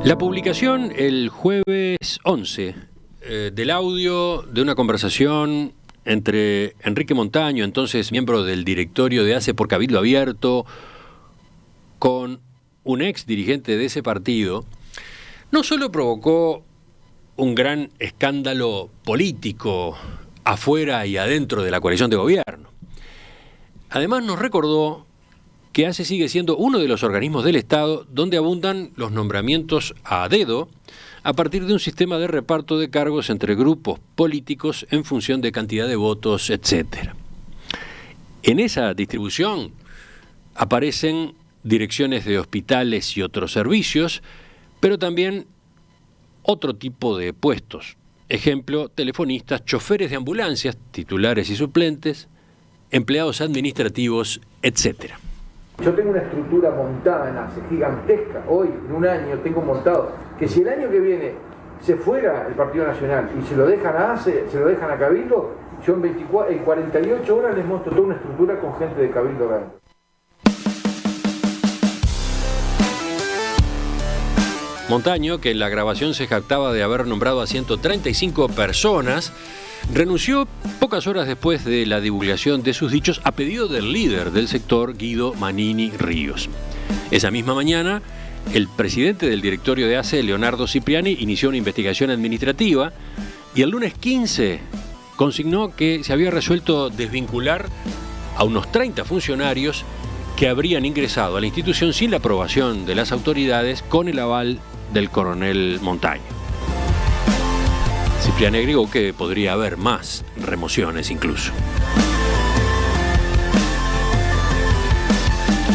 La publicación el jueves 11 del audio de una conversación entre Enrique Montaño, entonces miembro del directorio de ACE por Cabildo Abierto, con un ex dirigente de ese partido, no solo provocó un gran escándalo político afuera y adentro de la coalición de gobierno, además nos recordó que ACE sigue siendo uno de los organismos del Estado donde abundan los nombramientos a dedo a partir de un sistema de reparto de cargos entre grupos políticos en función de cantidad de votos, etc. En esa distribución aparecen direcciones de hospitales y otros servicios, pero también otro tipo de puestos. Ejemplo, telefonistas, choferes de ambulancias, titulares y suplentes, empleados administrativos, etc. Yo tengo una estructura montada en ACE, gigantesca. Hoy, en un año, tengo montado que si el año que viene se fuera el Partido Nacional y se lo dejan a ACE, se lo dejan a Cabildo, yo en 48 horas les muestro toda una estructura con gente de Cabildo ganando. Montaño, que en la grabación se jactaba de haber nombrado a 135 personas, renunció pocas horas después de la divulgación de sus dichos a pedido del líder del sector, Guido Manini Ríos. Esa misma mañana, el presidente del directorio de ACE, Leonardo Cipriani, inició una investigación administrativa y el lunes 15 consignó que se había resuelto desvincular a unos 30 funcionarios que habrían ingresado a la institución sin la aprobación de las autoridades con el aval del coronel Montaño. Cipriani agregó que podría haber más remociones incluso.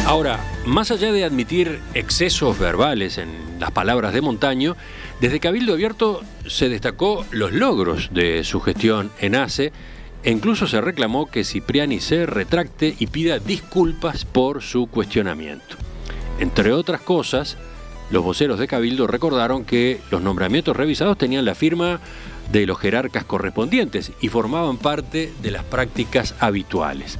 Ahora, más allá de admitir excesos verbales en las palabras de Montaño, desde Cabildo Abierto se destacó los logros de su gestión en ACE e incluso se reclamó que Cipriani se retracte y pida disculpas por su cuestionamiento. Entre otras cosas, los voceros de Cabildo recordaron que los nombramientos revisados tenían la firma de los jerarcas correspondientes y formaban parte de las prácticas habituales.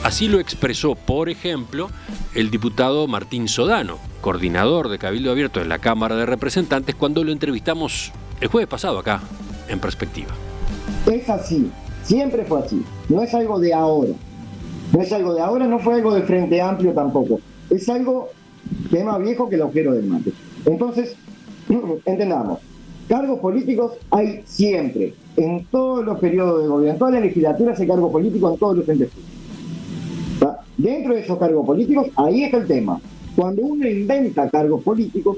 Así lo expresó, por ejemplo, el diputado Martín Sodano, coordinador de Cabildo Abierto en la Cámara de Representantes, cuando lo entrevistamos el jueves pasado acá, en Perspectiva. Es así, siempre fue así, no es algo de ahora. No es algo de ahora, no fue algo de Frente Amplio tampoco. Es algo que es más viejo que el agujero del mate. Entonces, entendamos. Cargos políticos hay siempre, en todos los periodos de gobierno, en todas las legislaturas hay cargos políticos en todos los entes públicos. Dentro de esos cargos políticos, ahí está el tema. Cuando uno inventa cargos políticos,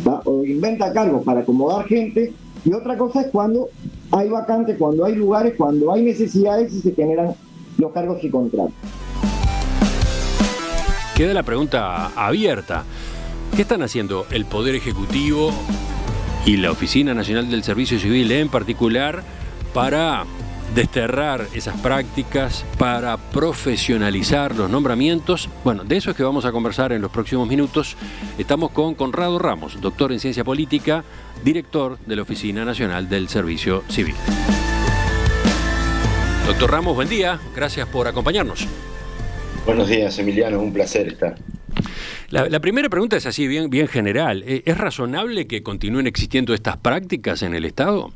o inventa cargos para acomodar gente, y otra cosa es cuando hay vacantes, cuando hay lugares, cuando hay necesidades y se generan los cargos y contratos. Queda la pregunta abierta. ¿Qué están haciendo el Poder Ejecutivo y la Oficina Nacional del Servicio Civil en particular para desterrar esas prácticas, para profesionalizar los nombramientos? Bueno, de eso es que vamos a conversar en los próximos minutos. Estamos con Conrado Ramos, doctor en Ciencia Política, director de la Oficina Nacional del Servicio Civil. Doctor Ramos, buen día. Gracias por acompañarnos. Buenos días, Emiliano. Un placer estar. La primera pregunta es así, bien general. ¿Es razonable que continúen existiendo estas prácticas en el Estado?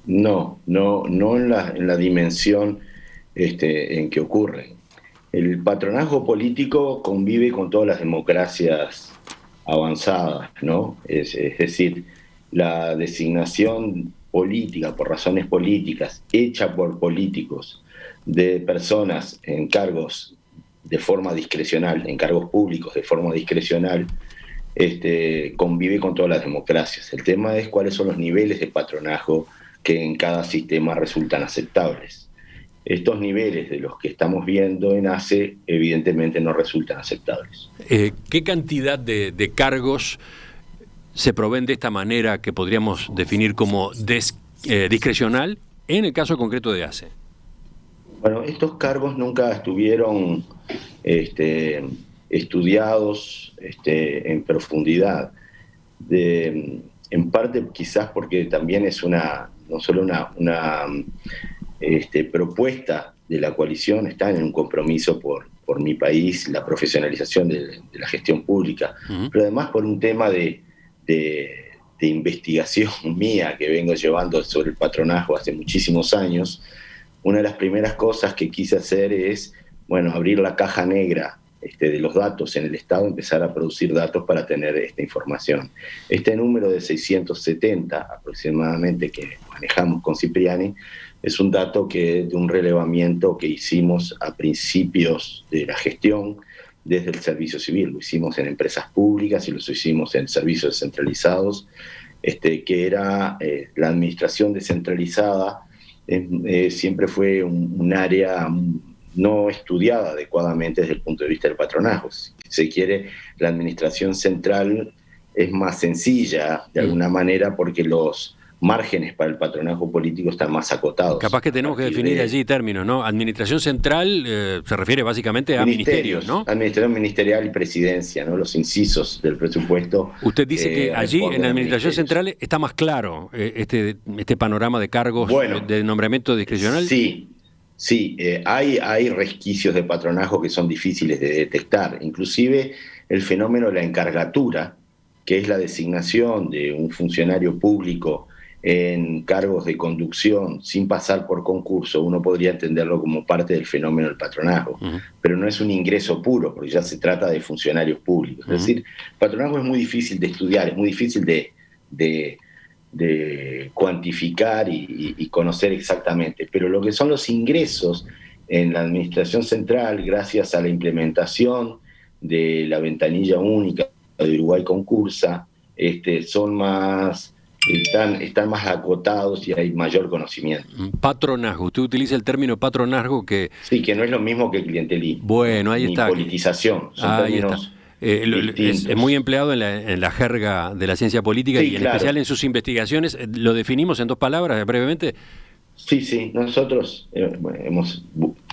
No en la dimensión en que ocurre. El patronazgo político convive con todas las democracias avanzadas, ¿no? Es decir, la designación política, por razones políticas, hecha por políticos, de personas en cargos de forma discrecional, en cargos públicos de forma discrecional, convive con todas las democracias. El tema es cuáles son los niveles de patronazgo que en cada sistema resultan aceptables. Estos niveles de los que estamos viendo en ACE evidentemente no resultan aceptables. ¿Qué cantidad de cargos se proveen de esta manera que podríamos definir como discrecional en el caso concreto de ACE? Bueno, estos cargos nunca estuvieron estudiados en profundidad. En parte quizás porque también es no solo una propuesta de la coalición, está en un compromiso por por mi país la profesionalización de la gestión pública, pero además por un tema de investigación mía que vengo llevando sobre el patronazgo hace muchísimos años. Una de las primeras cosas que quise hacer es, bueno, abrir la caja negra de los datos en el Estado, empezar a producir datos para tener esta información. Este número de 670 aproximadamente que manejamos con Cipriani es un dato de un relevamiento que hicimos a principios de la gestión desde el servicio civil. Lo hicimos en empresas públicas y lo hicimos en servicios descentralizados, que era la administración descentralizada. Siempre fue un área no estudiada adecuadamente desde el punto de vista del patronazgo. Si se quiere, la administración central es más sencilla, de alguna manera, porque los márgenes para el patronazgo político están más acotados. Capaz que tenemos que definir allí términos, ¿no? Administración central se refiere básicamente a ministerios, ¿no? Administración ministerial y presidencia, ¿no? Los incisos del presupuesto. Usted dice que allí en la administración central está más claro este panorama de cargos, bueno, de nombramiento discrecional. Sí, hay resquicios de patronazgo que son difíciles de detectar. Inclusive el fenómeno de la encargatura, que es la designación de un funcionario público en cargos de conducción sin pasar por concurso, uno podría entenderlo como parte del fenómeno del patronazgo, pero no es un ingreso puro, porque ya se trata de funcionarios públicos. Es decir, el patronazgo es muy difícil de estudiar, es muy difícil de cuantificar y conocer exactamente, pero lo que son los ingresos en la administración central, gracias a la implementación de la ventanilla única de Uruguay Concursa, son más... Están más acotados y hay mayor conocimiento. Patronazgo, usted utiliza el término patronazgo que... Sí, que no es lo mismo que clientelismo. Bueno, ahí está. Politización, son términos es muy empleado en la jerga de la ciencia política, y en especial en sus investigaciones. ¿Lo definimos en 2 palabras brevemente? Sí, nosotros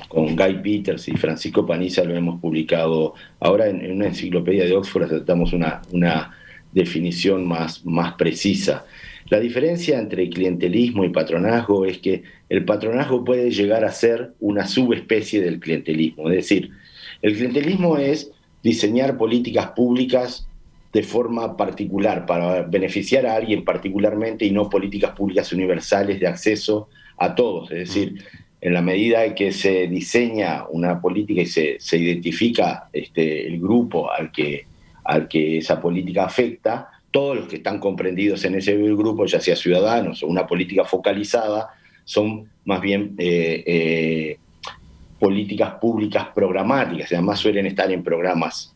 con Guy Peters y Francisco Paniza lo hemos publicado ahora en una enciclopedia de Oxford. Tratamos una definición más precisa. La diferencia entre clientelismo y patronazgo es que el patronazgo puede llegar a ser una subespecie del clientelismo. Es decir, el clientelismo es diseñar políticas públicas de forma particular para beneficiar a alguien particularmente y no políticas públicas universales de acceso a todos. Es decir, en la medida en que se diseña una política y se identifica el grupo al que esa política afecta, todos los que están comprendidos en ese grupo, ya sea ciudadanos o una política focalizada, son más bien políticas públicas programáticas, además suelen estar en programas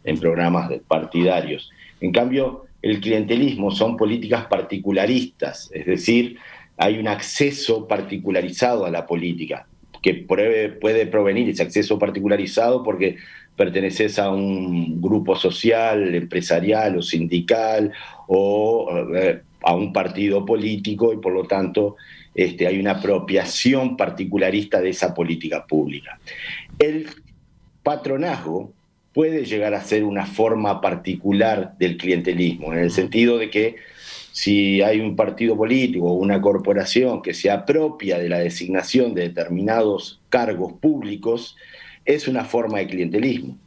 partidarios. En cambio, el clientelismo son políticas particularistas, es decir, hay un acceso particularizado a la política, que puede provenir ese acceso particularizado porque perteneces a un grupo social, empresarial o sindical, o a un partido político, y por lo tanto hay una apropiación particularista de esa política pública. El patronazgo puede llegar a ser una forma particular del clientelismo, en el sentido de que si hay un partido político o una corporación que se apropia de la designación de determinados cargos públicos, es una forma de clientelismo.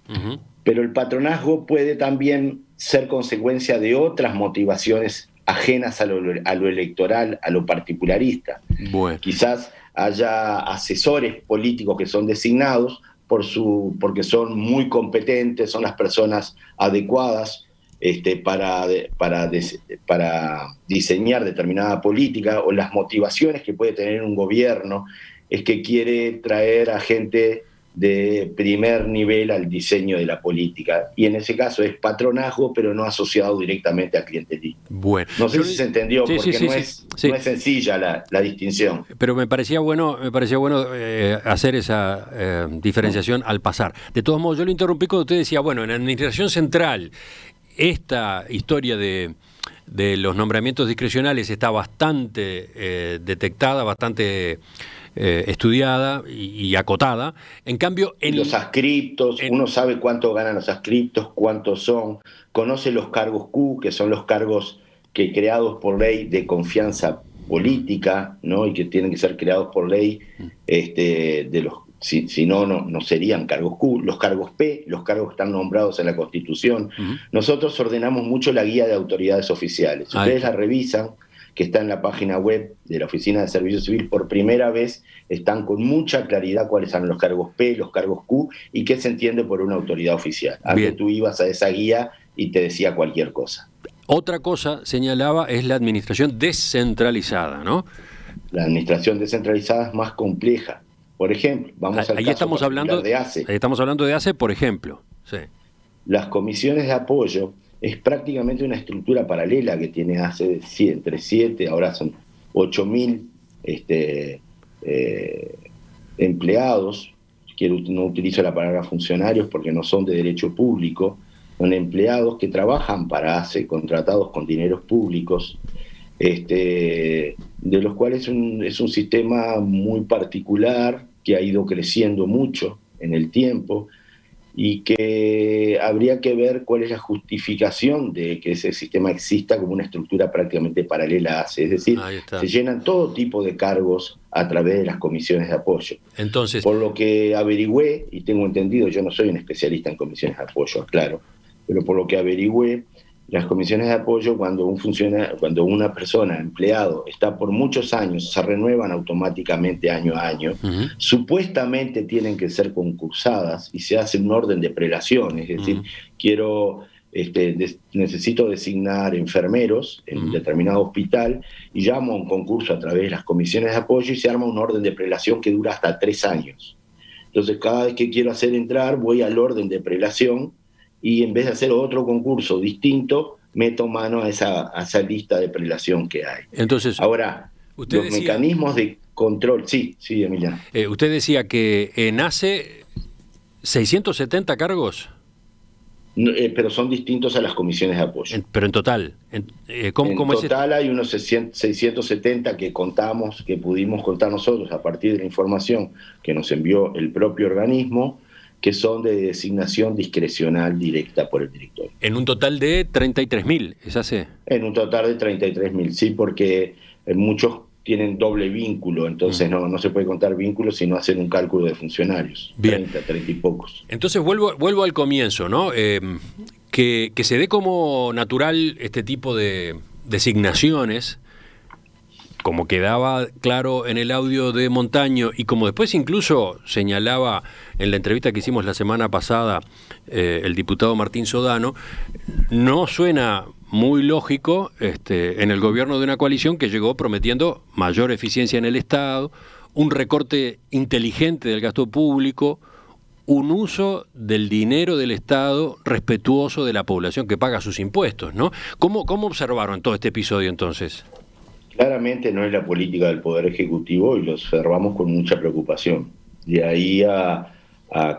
Pero el patronazgo puede también ser consecuencia de otras motivaciones ajenas a lo electoral, a lo particularista. Bueno. Quizás haya asesores políticos que son designados porque son muy competentes, son las personas adecuadas para diseñar determinada política, o las motivaciones que puede tener un gobierno es que quiere traer a gente de primer nivel al diseño de la política, y en ese caso es patronazgo, pero no asociado directamente a clientelismo. Bueno, no sé si se entendió, porque no es sencilla la distinción. Pero me parecía bueno hacer esa diferenciación al pasar. De todos modos, yo lo interrumpí cuando usted decía, bueno, en la administración central esta historia de los nombramientos discrecionales está bastante detectada, bastante estudiada y acotada. En cambio, los adscriptos, uno sabe cuánto ganan los adscriptos, cuántos son, conoce los cargos Q, que son los cargos que creados por ley de confianza política, ¿no? Y que tienen que ser creados por ley, Si no, no serían cargos Q, los cargos P, los cargos que están nombrados en la Constitución. Nosotros ordenamos mucho la guía de autoridades oficiales. Si ustedes la revisan, que está en la página web de la Oficina de Servicio Civil, por primera vez están con mucha claridad cuáles son los cargos P, los cargos Q y qué se entiende por una autoridad oficial. Antes tú ibas a esa guía y te decía cualquier cosa. Otra cosa, señalaba, es la administración descentralizada, ¿no? La administración descentralizada es más compleja. Por ejemplo, vamos al caso de ACE. Ahí estamos hablando de ACE, por ejemplo. Sí. Las comisiones de apoyo es prácticamente una estructura paralela que tiene ACE entre 7, ahora son 8.000 empleados. No utilizo la palabra funcionarios porque no son de derecho público, son empleados que trabajan para ACE, contratados con dineros públicos, de los cuales es un sistema muy particular que ha ido creciendo mucho en el tiempo y que habría que ver cuál es la justificación de que ese sistema exista como una estructura prácticamente paralela a ACE. Es decir, se llenan todo tipo de cargos a través de las comisiones de apoyo. Entonces, por lo que averigüé, y tengo entendido, yo no soy un especialista en comisiones de apoyo, claro, pero por lo que averigüé, las comisiones de apoyo, cuando una persona, empleado, está por muchos años, se renuevan automáticamente año a año, supuestamente tienen que ser concursadas y se hace un orden de prelación, es decir, necesito designar enfermeros en un determinado hospital y llamo a un concurso a través de las comisiones de apoyo y se arma un orden de prelación que dura hasta 3 años. Entonces, cada vez que quiero hacer entrar, voy al orden de prelación y en vez de hacer otro concurso distinto, meto mano a esa lista de prelación que hay. Entonces, ahora, los mecanismos de control... Sí, Emiliano. Usted decía que nace 670 cargos. Pero son distintos a las comisiones de apoyo. Pero en total, ¿cómo en total hay unos 670 que pudimos contar nosotros a partir de la información que nos envió el propio organismo, que son de designación discrecional directa por el directorio. En un total de 33.000, ¿es así? En un total de 33.000, sí, porque muchos tienen doble vínculo, entonces no se puede contar vínculos si no hacen un cálculo de funcionarios. Bien. 30 y pocos. Entonces vuelvo al comienzo, ¿no? Que se dé como natural este tipo de designaciones, como quedaba claro en el audio de Montaño y como después incluso señalaba en la entrevista que hicimos la semana pasada el diputado Martín Sodano, no suena muy lógico en el gobierno de una coalición que llegó prometiendo mayor eficiencia en el Estado, un recorte inteligente del gasto público, un uso del dinero del Estado respetuoso de la población que paga sus impuestos, ¿no? ¿Cómo observaron todo este episodio entonces? Claramente no es la política del Poder Ejecutivo y lo observamos con mucha preocupación. De ahí a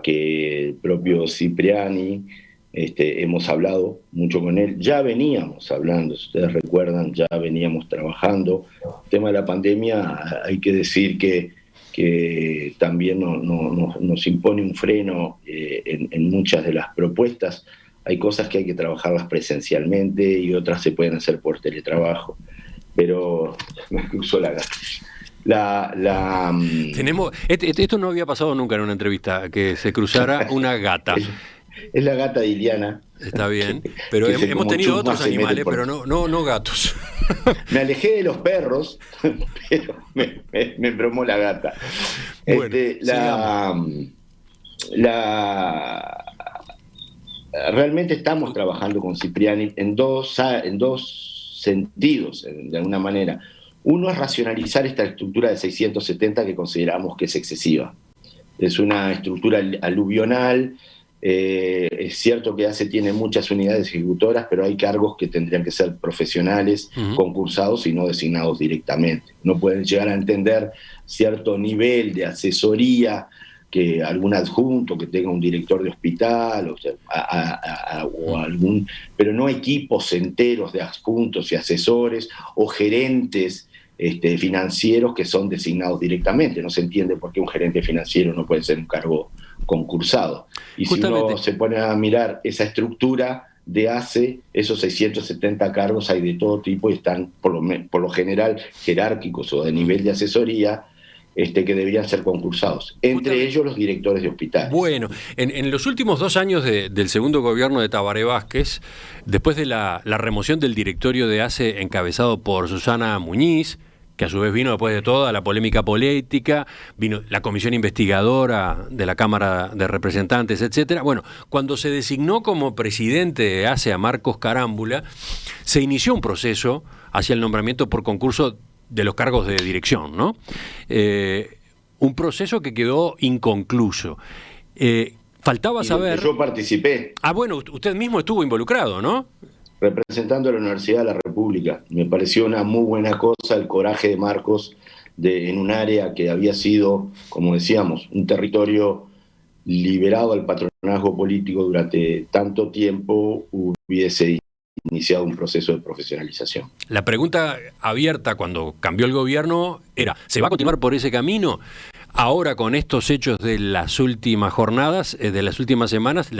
que el propio Cipriani, hemos hablado mucho con él, ya veníamos hablando, si ustedes recuerdan, ya veníamos trabajando. El tema de la pandemia, hay que decir que también nos impone un freno en muchas de las propuestas. Hay cosas que hay que trabajarlas presencialmente y otras se pueden hacer por teletrabajo. Pero me cruzó la gata. Esto no había pasado nunca en una entrevista, que se cruzara una gata. Es la gata de Iliana. Está bien, pero hemos tenido otros animales, pero no gatos. Me alejé de los perros, pero me embromó la gata. Bueno, realmente estamos trabajando con Cipriani en dos sentidos, de alguna manera. Uno es racionalizar esta estructura de 670 que consideramos que es excesiva. Es una estructura aluvional, es cierto que ACE tiene muchas unidades ejecutoras, pero hay cargos que tendrían que ser profesionales, concursados y no designados directamente. No pueden llegar a entender cierto nivel de asesoría, que algún adjunto que tenga un director de hospital o algún, pero no equipos enteros de adjuntos y asesores o gerentes financieros que son designados directamente. No se entiende por qué un gerente financiero no puede ser un cargo concursado. Y justamente, si uno se pone a mirar esa estructura de ACE, esos 670 cargos hay de todo tipo y están por lo general jerárquicos o de nivel de asesoría, que deberían ser concursados, entre ellos los directores de hospitales. Bueno, en los últimos 2 años del segundo gobierno de Tabaré Vázquez, después de la remoción del directorio de ACE encabezado por Susana Muñiz, que a su vez vino después de toda la polémica política, vino la comisión investigadora de la Cámara de Representantes, etcétera. Bueno, cuando se designó como presidente de ACE a Marcos Carámbula, se inició un proceso hacia el nombramiento por concurso de los cargos de dirección, ¿no? Un proceso que quedó inconcluso. Faltaba saber... Yo participé. Bueno, usted mismo estuvo involucrado, ¿no? Representando a la Universidad de la República. Me pareció una muy buena cosa el coraje de Marcos en un área que había sido, como decíamos, un territorio liberado al patronazgo político durante tanto tiempo, hubiese iniciado un proceso de profesionalización. La pregunta abierta cuando cambió el gobierno era, ¿se va a continuar por ese camino? Ahora, con estos hechos de las últimas jornadas, de las últimas semanas,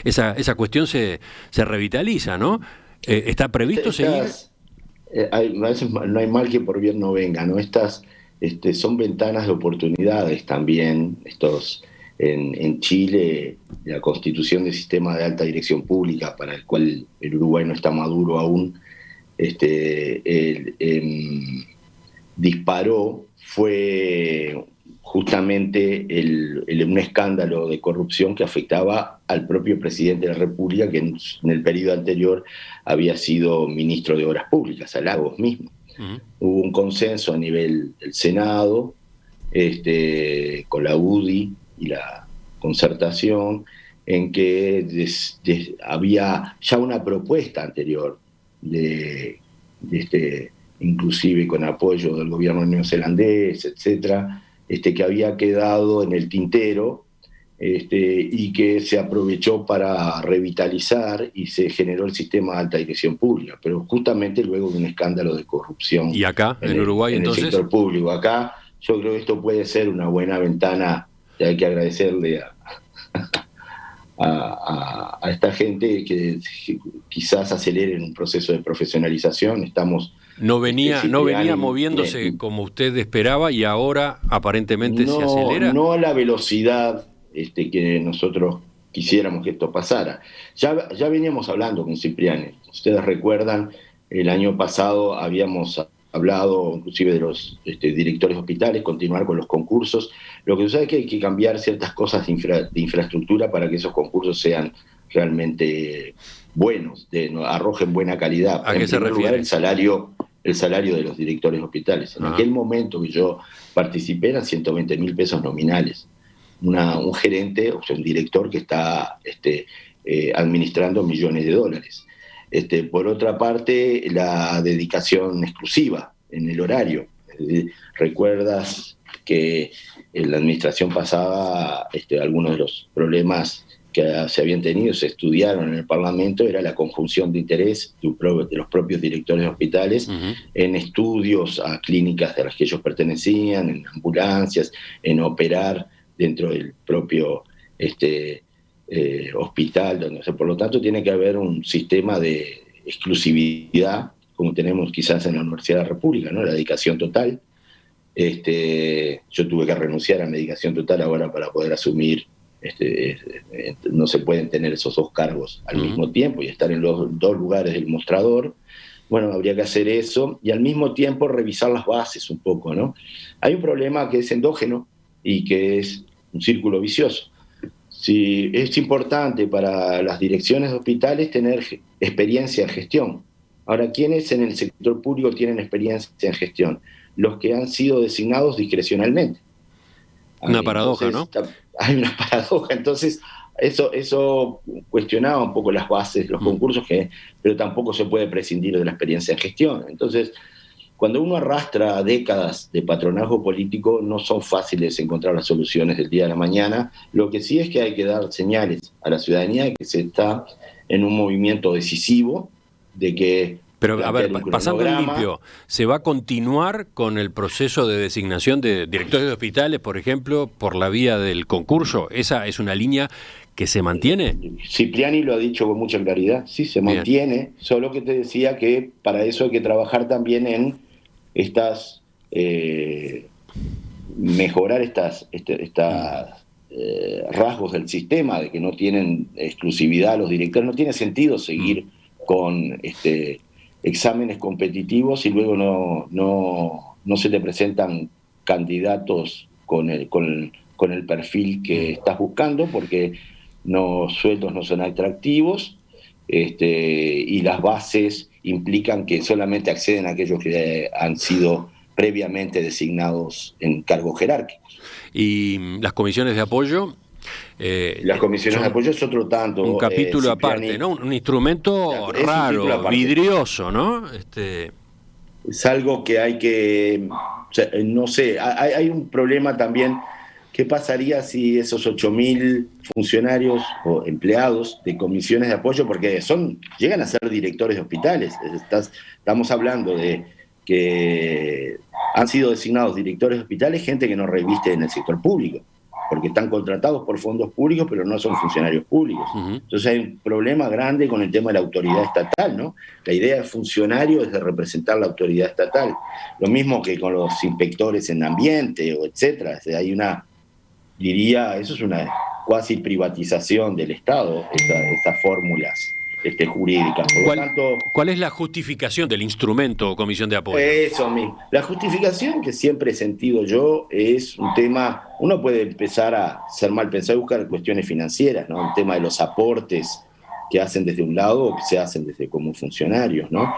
esa cuestión se revitaliza, ¿no? ¿Está previsto seguir? A veces no hay mal que por bien no venga, ¿no? Estas son ventanas de oportunidades también. En Chile, la constitución del sistema de alta dirección pública, para el cual el Uruguay no está maduro aún, disparó, fue justamente un escándalo de corrupción que afectaba al propio presidente de la República, que en el periodo anterior había sido ministro de Obras Públicas, a Lagos mismo. Uh-huh. Hubo un consenso a nivel del Senado, con la UDI y la concertación, en que había ya una propuesta anterior inclusive con apoyo del gobierno neozelandés, etcétera, que había quedado en el tintero, y que se aprovechó para revitalizar y se generó el sistema de alta dirección pública, pero justamente luego de un escándalo de corrupción. ¿Y acá, en Uruguay, entonces? El sector público. Acá yo creo que esto puede ser una buena ventana, y hay que agradecerle a esta gente que quizás aceleren un proceso de profesionalización. No venía moviéndose como usted esperaba y ahora aparentemente se acelera. No a la velocidad que nosotros quisiéramos que esto pasara. Ya veníamos hablando con Cipriani. Ustedes recuerdan, el año pasado habíamos hablado inclusive de los directores de hospitales, continuar con los concursos. Lo que sucede es que hay que cambiar ciertas cosas de infraestructura para que esos concursos sean realmente buenos, arrojen buena calidad. ¿A qué se refiere? El salario de los directores de hospitales. En aquel momento que yo participé eran 120.000 pesos nominales. Un gerente, o sea, un director que está administrando millones de dólares. Por otra parte, la dedicación exclusiva en el horario. Recuerdas que en la administración pasada algunos de los problemas que se habían tenido, se estudiaron en el Parlamento, era la conjunción de interés de los propios directores de hospitales en estudios a clínicas de las que ellos pertenecían, en ambulancias, en operar dentro del propio hospital. Por lo tanto, tiene que haber un sistema de exclusividad, como tenemos quizás en la Universidad de la República, ¿no? La dedicación total. Yo tuve que renunciar a la dedicación total ahora para poder asumir. No se pueden tener esos dos cargos al mismo tiempo y estar en los dos lugares del mostrador. Bueno, habría que hacer eso y al mismo tiempo revisar las bases un poco, ¿no? Hay un problema que es endógeno y que es un círculo vicioso. Si es importante para las direcciones de hospitales tener experiencia en gestión. Ahora, ¿quiénes en el sector público tienen experiencia en gestión? Los que han sido designados discrecionalmente. Una paradoja, ¿no? Hay una paradoja. Entonces, eso cuestionaba un poco las bases de los concursos, pero tampoco se puede prescindir de la experiencia en gestión. Entonces, cuando uno arrastra décadas de patronazgo político, no son fáciles encontrar las soluciones del día a la mañana. Lo que sí es que hay que dar señales a la ciudadanía de que se está en un movimiento decisivo, de que... Pero, a ver, pasando en limpio, ¿se va a continuar con el proceso de designación de directores de hospitales, por ejemplo, por la vía del concurso? ¿Esa es una línea que se mantiene? Cipriani lo ha dicho con mucha claridad, sí, se mantiene, solo que te decía que para eso hay que trabajar también en estas mejorar estas rasgos del sistema, de que no tienen exclusividad los directores. No tiene sentido seguir con exámenes competitivos y luego no se te presentan candidatos con el perfil que estás buscando, porque los sueldos no son atractivos, y las bases implican que solamente acceden a aquellos que han sido previamente designados en cargos jerárquicos. ¿Y las comisiones de apoyo? Las comisiones de apoyo es otro tanto. Un capítulo aparte, ¿no? Un instrumento raro, vidrioso, ¿no? Es algo que hay que... O sea, no sé, hay un problema también. ¿Qué pasaría si esos 8.000 funcionarios o empleados de comisiones de apoyo, porque llegan a ser directores de hospitales? Estamos hablando de que han sido designados directores de hospitales gente que no reviste en el sector público, porque están contratados por fondos públicos, pero no son funcionarios públicos. Entonces hay un problema grande con el tema de la autoridad estatal, ¿no? La idea del funcionario es de representar la autoridad estatal. Lo mismo que con los inspectores en ambiente, o etcétera. Hay eso es una cuasi privatización del Estado, esas fórmulas jurídicas. Por lo tanto, ¿cuál es la justificación del instrumento comisión de apoyo? Eso mismo. La justificación que siempre he sentido yo es un tema, uno puede empezar a ser mal pensado y buscar cuestiones financieras, ¿no? Un tema de los aportes que hacen desde un lado o que se hacen desde como funcionarios, ¿no?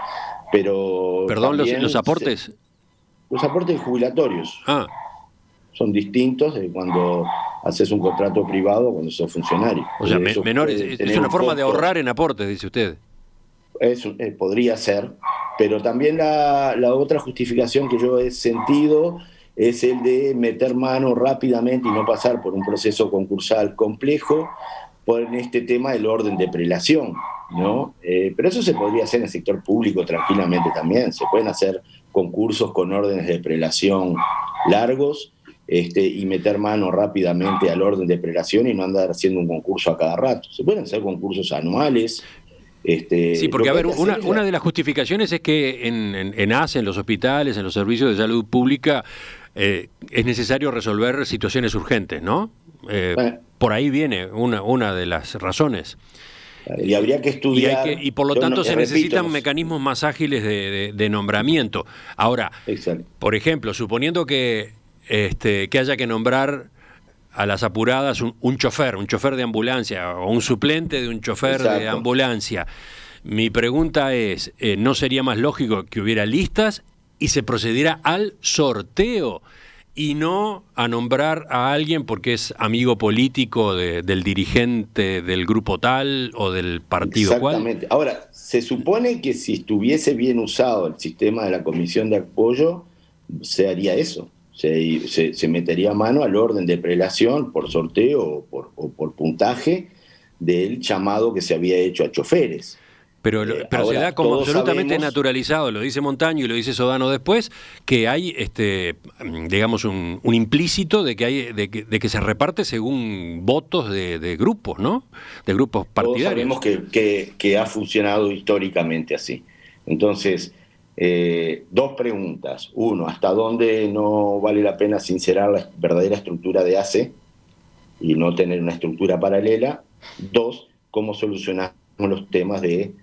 Pero ¿Perdón, los aportes? Los aportes jubilatorios. Son distintos de cuando haces un contrato privado cuando sos funcionario. O sea, menores, es una forma de ahorrar en aportes, dice usted. Podría ser, pero también la otra justificación que yo he sentido es el de meter mano rápidamente y no pasar por un proceso concursal complejo por este tema del orden de prelación, ¿no? Pero eso se podría hacer en el sector público tranquilamente también. Se pueden hacer concursos con órdenes de prelación largos, y meter mano rápidamente al orden de prelación y no andar haciendo un concurso a cada rato. Se pueden hacer concursos anuales. Sí, porque a ver, una de las justificaciones es que en ACE, en los hospitales, en los servicios de salud pública, es necesario resolver situaciones urgentes, ¿no? Por ahí viene una de las razones. Y habría que estudiar. Y por lo tanto se necesitan mecanismos más ágiles de nombramiento. Ahora, por ejemplo, suponiendo que haya que nombrar a las apuradas un chofer de ambulancia o un suplente de un chofer de ambulancia. Mi pregunta es, ¿no sería más lógico que hubiera listas y se procediera al sorteo y no a nombrar a alguien porque es amigo político del dirigente del grupo tal o del partido cual? Exactamente. Ahora, se supone que si estuviese bien usado el sistema de la comisión de apoyo, se haría eso. Se metería mano al orden de prelación por sorteo o por puntaje del llamado que se había hecho a choferes. Pero se da como absolutamente naturalizado, lo dice Montaño y lo dice Sodano después, que hay digamos un implícito de que se reparte según votos de grupos, ¿no? De grupos partidarios. Todos sabemos que ha funcionado históricamente así. Entonces, dos preguntas. Uno, ¿hasta dónde no vale la pena sincerar la verdadera estructura de ACE y no tener una estructura paralela? Dos, ¿cómo solucionamos los temas de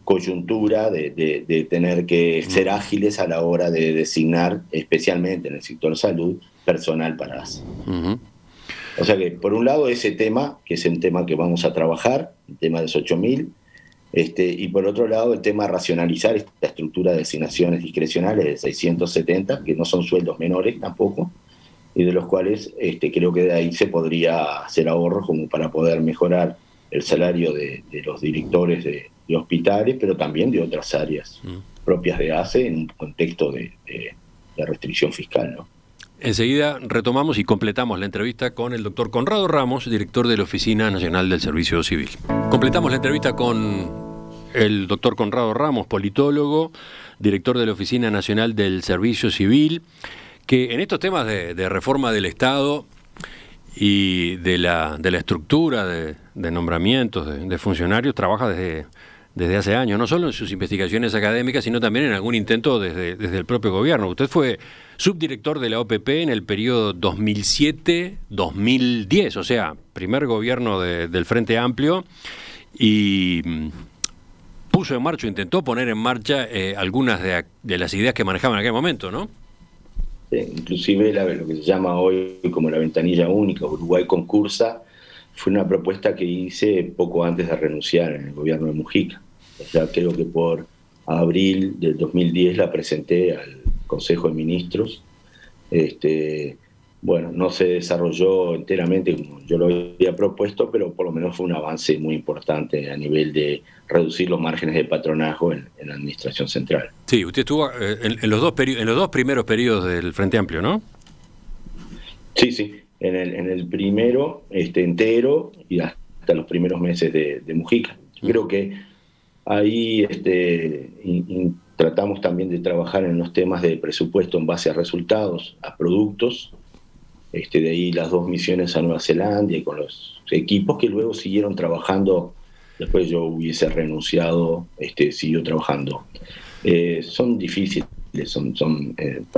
coyuntura, de tener que ser ágiles a la hora de designar, especialmente en el sector salud, personal para ACE? O sea que, por un lado, ese tema, que es un tema que vamos a trabajar, el tema de los 8.000, y por otro lado el tema de racionalizar esta estructura de designaciones discrecionales de 670, que no son sueldos menores tampoco, y de los cuales creo que de ahí se podría hacer ahorros como para poder mejorar el salario de los directores de hospitales, pero también de otras áreas propias de ACE en un contexto de restricción fiscal, ¿no? Enseguida retomamos y completamos la entrevista con el doctor Conrado Ramos, director de la Oficina Nacional del Servicio Civil. Completamos la entrevista con el doctor Conrado Ramos, politólogo, director de la Oficina Nacional del Servicio Civil, que en estos temas de reforma del Estado y de la estructura de nombramientos de funcionarios trabaja desde hace años, no solo en sus investigaciones académicas, sino también en algún intento desde el propio gobierno. Usted fue subdirector de la OPP en el periodo 2007-2010, o sea, primer gobierno del Frente Amplio, y puso en marcha, intentó poner en marcha algunas de las ideas que manejaban en aquel momento, ¿no? Inclusive lo que se llama hoy como la ventanilla única, Uruguay concursa, fue una propuesta que hice poco antes de renunciar en el gobierno de Mujica. O sea, creo que por abril del 2010 la presenté al Consejo de Ministros. Bueno, no se desarrolló enteramente como yo lo había propuesto, pero por lo menos fue un avance muy importante a nivel de reducir los márgenes de patronazgo en la administración central. Sí, usted estuvo en los dos primeros periodos del Frente Amplio, ¿no? Sí. En el primero entero y hasta los primeros meses de Mujica. Yo creo que ahí tratamos también de trabajar en los temas de presupuesto en base a resultados, a productos. De ahí las 2 misiones a Nueva Zelanda y con los equipos que luego siguieron trabajando. Después yo hubiese renunciado, siguió trabajando. Son difíciles, son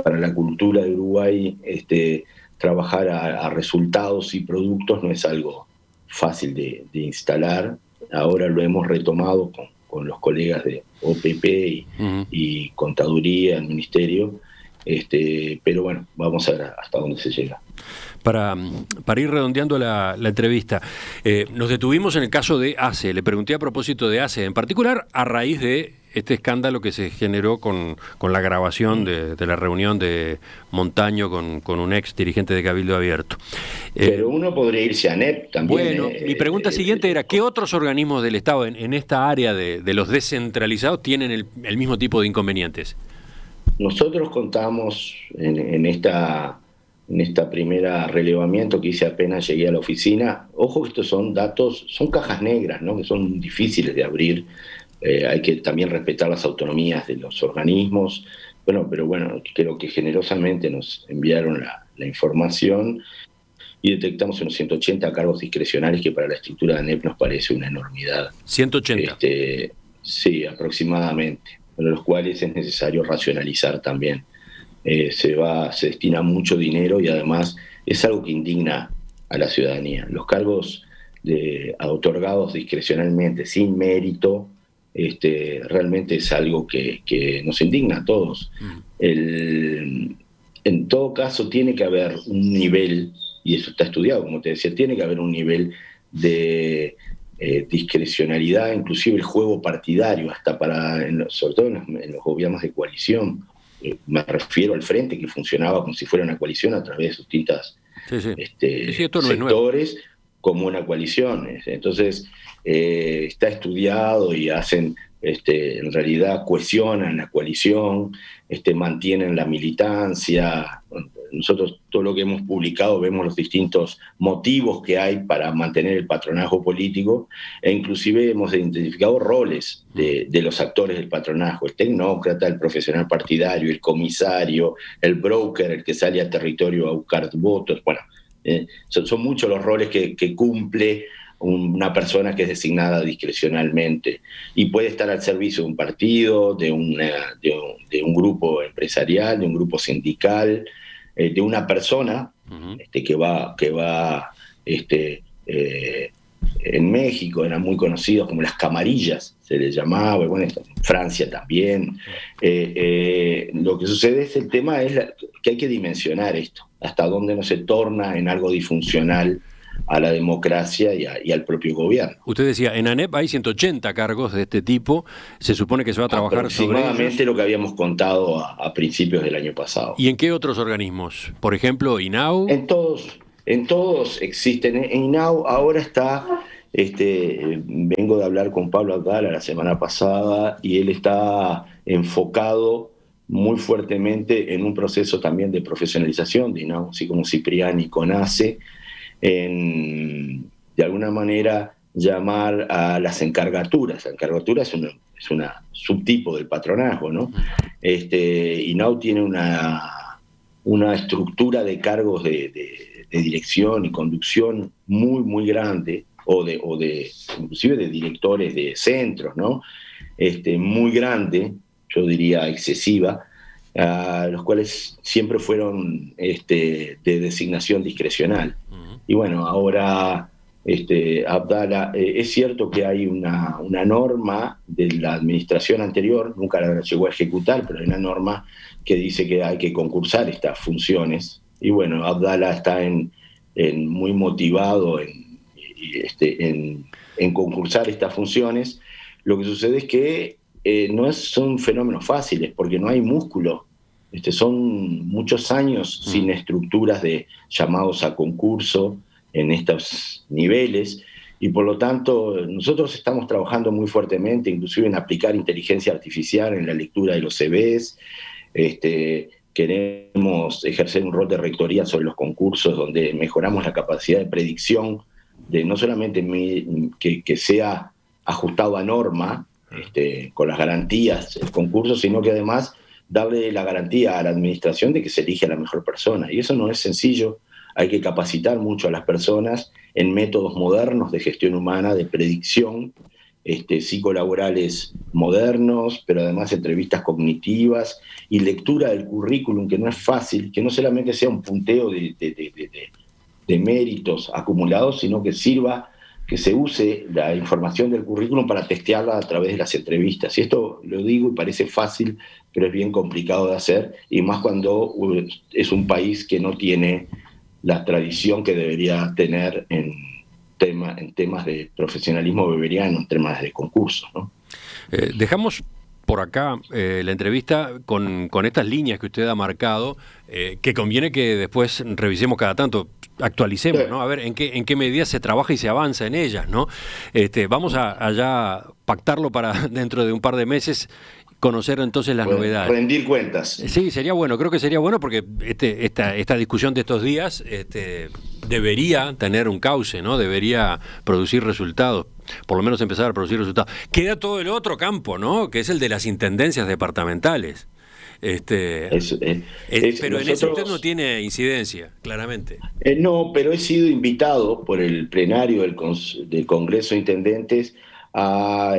para la cultura de Uruguay, trabajar a resultados y productos no es algo fácil de instalar. Ahora lo hemos retomado con los colegas de OPP y Contaduría, el Ministerio, pero bueno, vamos a ver hasta dónde se llega. Para ir redondeando la entrevista, nos detuvimos en el caso de ACE. Le pregunté a propósito de ACE, en particular a raíz de este escándalo que se generó con la grabación de la reunión de Montaño con un ex dirigente de Cabildo Abierto. Pero uno podría irse a ANEP también. Bueno, mi pregunta siguiente era, ¿qué otros organismos del Estado en esta área de los descentralizados tienen el mismo tipo de inconvenientes? Nosotros contamos en esta primera relevamiento que hice apenas llegué a la oficina. Ojo que estos son datos, son cajas negras, ¿no? Que son difíciles de abrir. Hay que también respetar las autonomías de los organismos. Pero bueno, creo que generosamente nos enviaron la información y detectamos unos 180 cargos discrecionales que para la estructura de ANEP nos parece una enormidad. 180. Sí, aproximadamente, de los cuales es necesario racionalizar también. Se destina mucho dinero y además es algo que indigna a la ciudadanía. Los cargos otorgados discrecionalmente, sin mérito, realmente es algo que nos indigna a todos. En todo caso, tiene que haber un nivel, y eso está estudiado, como te decía, tiene que haber un nivel de discrecionalidad, inclusive el juego partidario, hasta sobre todo en los gobiernos de coalición. Me refiero al Frente, que funcionaba como si fuera una coalición a través de sus distintas sectores, como una coalición. Entonces, está estudiado y hacen, en realidad, cohesionan la coalición, mantienen la militancia. Nosotros, todo lo que hemos publicado, vemos los distintos motivos que hay para mantener el patronazgo político, e inclusive hemos identificado roles de los actores del patronazgo: el tecnócrata, el profesional partidario, el comisario, el broker, el que sale a territorio a buscar votos. Bueno, son muchos los roles que cumple una persona que es designada discrecionalmente y puede estar al servicio de un partido, de un grupo empresarial, de un grupo sindical, de una persona que va en México eran muy conocidos como las camarillas, se les llamaba, y bueno, en Francia también. Lo que sucede es el tema es que hay que dimensionar esto, hasta dónde no se torna en algo disfuncional a la democracia y al propio gobierno. Usted decía, en ANEP hay 180 cargos de este tipo, se supone que se va a trabajar sobre ellos. Aproximadamente lo que habíamos contado a principios del año pasado. ¿Y en qué otros organismos? Por ejemplo, INAU. En todos existen. En INAU ahora está, vengo de hablar con Pablo Abdala la semana pasada, y él está enfocado muy fuertemente en un proceso también de profesionalización de INAU, así como Cipriani con ACE, de alguna manera llamar a las encargaturas. La encargatura es una subtipo del patronazgo, ¿no? INAU tiene una estructura de cargos de dirección y conducción muy, muy grande, o inclusive de directores de centros, ¿no? muy grande, yo diría excesiva, los cuales siempre fueron de designación discrecional. Y bueno, ahora Abdala, es cierto que hay una norma de la administración anterior, nunca la llegó a ejecutar, pero hay una norma que dice que hay que concursar estas funciones. Y bueno, Abdala está muy motivado en concursar estas funciones. Lo que sucede es que no son fenómenos fáciles, porque no hay músculo. Son muchos años sin estructuras de llamados a concurso en estos niveles, y por lo tanto nosotros estamos trabajando muy fuertemente, inclusive en aplicar inteligencia artificial en la lectura de los CVs. Queremos ejercer un rol de rectoría sobre los concursos, donde mejoramos la capacidad de predicción, de no solamente que sea ajustado a norma, con las garantías del concurso, sino que además darle la garantía a la administración de que se elige a la mejor persona. Y eso no es sencillo. Hay que capacitar mucho a las personas en métodos modernos de gestión humana, de predicción, psicolaborales modernos, pero además entrevistas cognitivas y lectura del currículum, que no es fácil, que no solamente sea un punteo de méritos acumulados, sino que sirva, que se use la información del currículum para testearla a través de las entrevistas. Y esto lo digo y parece fácil, pero es bien complicado de hacer, y más cuando es un país que no tiene la tradición que debería tener en temas de profesionalismo beberiano, en temas de concursos, ¿no? Dejamos por acá la entrevista con estas líneas que usted ha marcado, que conviene que después revisemos cada tanto, actualicemos, ¿no? A ver en qué medida se trabaja y se avanza en ellas, ¿no? Vamos a ya pactarlo para dentro de un par de meses, conocer entonces las novedades. Rendir cuentas. Sí, sería bueno, creo que sería bueno, porque esta discusión de estos días debería tener un cauce, ¿no? Debería producir resultados, por lo menos empezar a producir resultados. Queda todo el otro campo, ¿no? Que es el de las intendencias departamentales. Pero en eso usted no tiene incidencia, claramente. No, pero he sido invitado por el plenario del Congreso de Intendentes a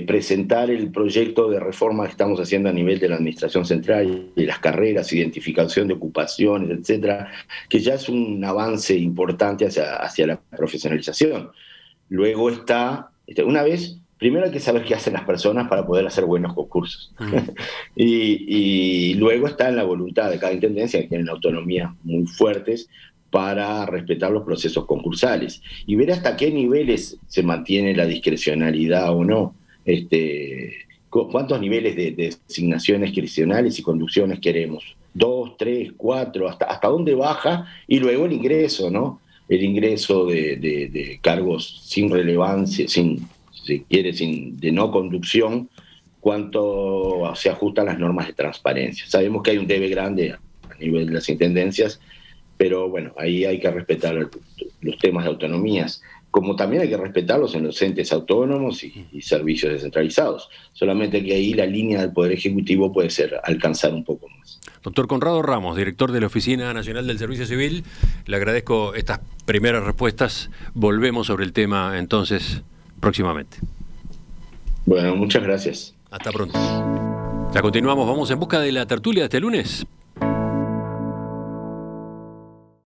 presentar el proyecto de reforma que estamos haciendo a nivel de la Administración Central, de las carreras, identificación de ocupaciones, etcétera, que ya es un avance importante hacia la profesionalización. Luego primero hay que saber qué hacen las personas para poder hacer buenos concursos. Y luego está en la voluntad de cada intendencia, que tienen autonomías muy fuertes, para respetar los procesos concursales y ver hasta qué niveles se mantiene la discrecionalidad o no, cuántos niveles de designaciones discrecionales y conducciones queremos, 2, 3, 4, hasta dónde baja, y luego el ingreso, ¿no? El ingreso de cargos sin relevancia, de no conducción, cuánto se ajustan las normas de transparencia. Sabemos que hay un debe grande a nivel de las intendencias, pero bueno, ahí hay que respetar los temas de autonomías, como también hay que respetarlos en los entes autónomos y servicios descentralizados. Solamente que ahí la línea del Poder Ejecutivo puede alcanzar un poco más. Doctor Conrado Ramos, director de la Oficina Nacional del Servicio Civil, le agradezco estas primeras respuestas. Volvemos sobre el tema entonces próximamente. Bueno, muchas gracias. Hasta pronto. Ya continuamos, vamos en busca de la tertulia de este lunes.